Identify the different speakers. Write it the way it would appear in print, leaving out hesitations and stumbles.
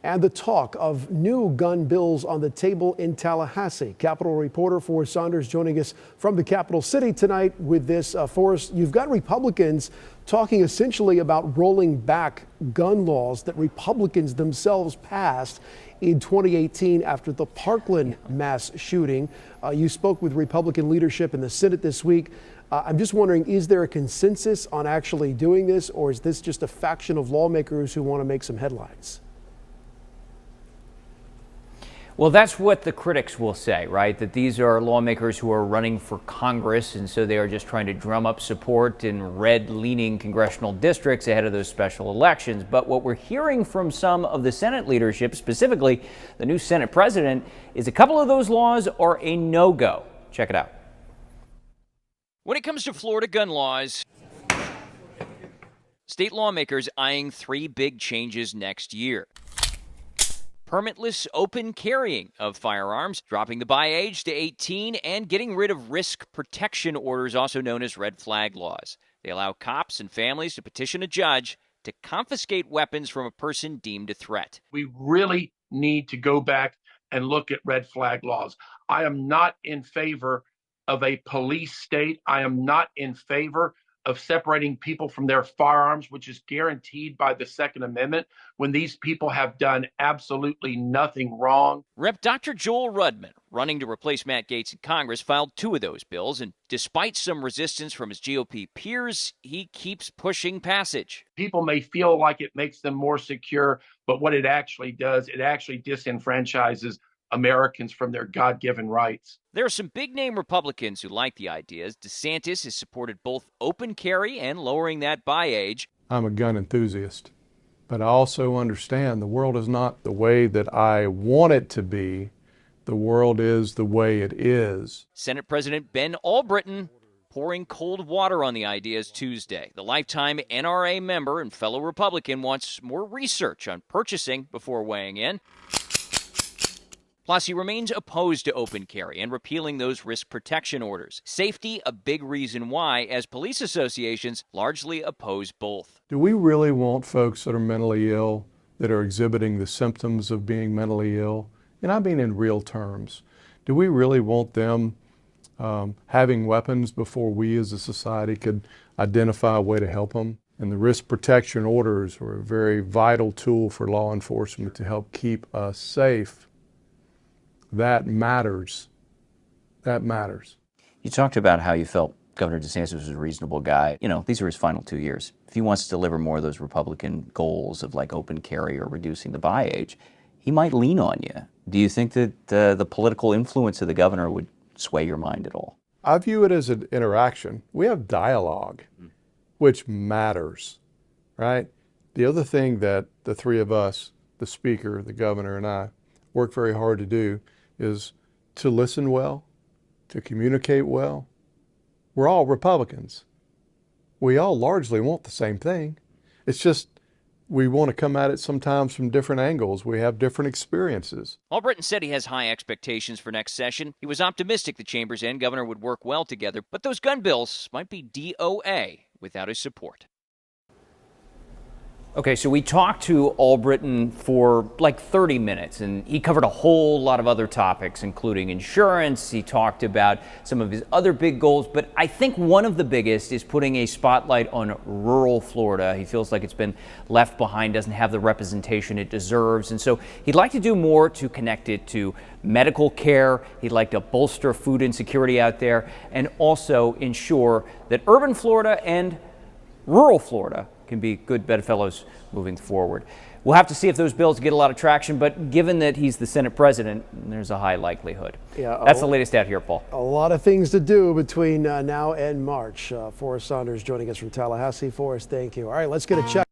Speaker 1: and the talk of new gun bills on the table in Tallahassee. Capitol reporter Forrest Saunders joining us from the capital city tonight with this. Forrest, you've got Republicans talking essentially about rolling back gun laws that Republicans themselves passed in 2018 after the Parkland mass shooting. You spoke with Republican leadership in the Senate this week. I'm just wondering, is there a consensus on actually doing this, or is this just a faction of lawmakers who want to make some headlines?
Speaker 2: Well, that's what the critics will say, right? That these are lawmakers who are running for Congress, and so they are just trying to drum up support in red-leaning congressional districts ahead of those special elections. But what we're hearing from some of the Senate leadership, specifically the new Senate president, is a couple of those laws are a no-go. Check it out. When it comes to Florida gun laws, state lawmakers eyeing three big changes next year. Permitless open carrying of firearms, dropping the buy age to 18, and getting rid of risk protection orders, also known as red flag laws. They allow cops and families to petition a judge to confiscate weapons from a person deemed a threat.
Speaker 3: We really need to go back and look at red flag laws. I am not in favor of a police state. I am not in favor of separating people from their firearms, which is guaranteed by the Second Amendment, when these people have done absolutely nothing wrong.
Speaker 2: Rep. Dr. Joel Rudman, running to replace Matt Gaetz in Congress, filed two of those bills, and despite some resistance from his GOP peers, he keeps pushing passage.
Speaker 3: People may feel like it makes them more secure, but what it actually does, it actually disenfranchises Americans from their God-given rights.
Speaker 2: There are some big-name Republicans who like the ideas. DeSantis has supported both open carry and lowering that buy age.
Speaker 4: I'm a gun enthusiast, but I also understand the world is not the way that I want it to be. The world is the way it is.
Speaker 2: Senate President Ben Albritton pouring cold water on the ideas Tuesday. The lifetime NRA member and fellow Republican wants more research on purchasing before weighing in. Plus, he remains opposed to open carry and repealing those risk protection orders. Safety, a big reason why, as police associations largely oppose both.
Speaker 4: Do we really want folks that are mentally ill, that are exhibiting the symptoms of being mentally ill? And I mean in real terms. Do we really want them having weapons before we as a society could identify a way to help them? And the risk protection orders are a very vital tool for law enforcement to help keep us safe. That matters. That matters.
Speaker 5: You talked about how you felt Governor DeSantis was a reasonable guy. You know, these are his final 2 years. If he wants to deliver more of those Republican goals of like open carry or reducing the buy age, he might lean on you. Do you think that the political influence of the governor would sway your mind at all?
Speaker 4: I view it as an interaction. We have dialogue, which matters, right? The other thing that the three of us, the speaker, the governor, and I, work very hard to do is to listen well, to communicate well. We're all Republicans. We all largely want the same thing. It's just we want to come at it sometimes from different angles. We have different experiences.
Speaker 2: Albritton said he has high expectations for next session. He was optimistic the chambers and governor would work well together, but those gun bills might be DOA without his support. Okay, so we talked to Albritton for like 30 minutes, and he covered a whole lot of other topics, including insurance. He talked about some of his other big goals, but I think one of the biggest is putting a spotlight on rural Florida. He feels like it's been left behind, doesn't have the representation it deserves, and so he'd like to do more to connect it to medical care. He'd like to bolster food insecurity out there, and also ensure that urban Florida and rural Florida can be good bedfellows moving forward. We'll have to see if those bills get a lot of traction, but given that he's the Senate president, there's a high likelihood. Yeah, that's the latest out here, Paul.
Speaker 1: A lot of things to do between now and March. Forrest Saunders joining us from Tallahassee. Forrest, thank you. All right, let's get a check.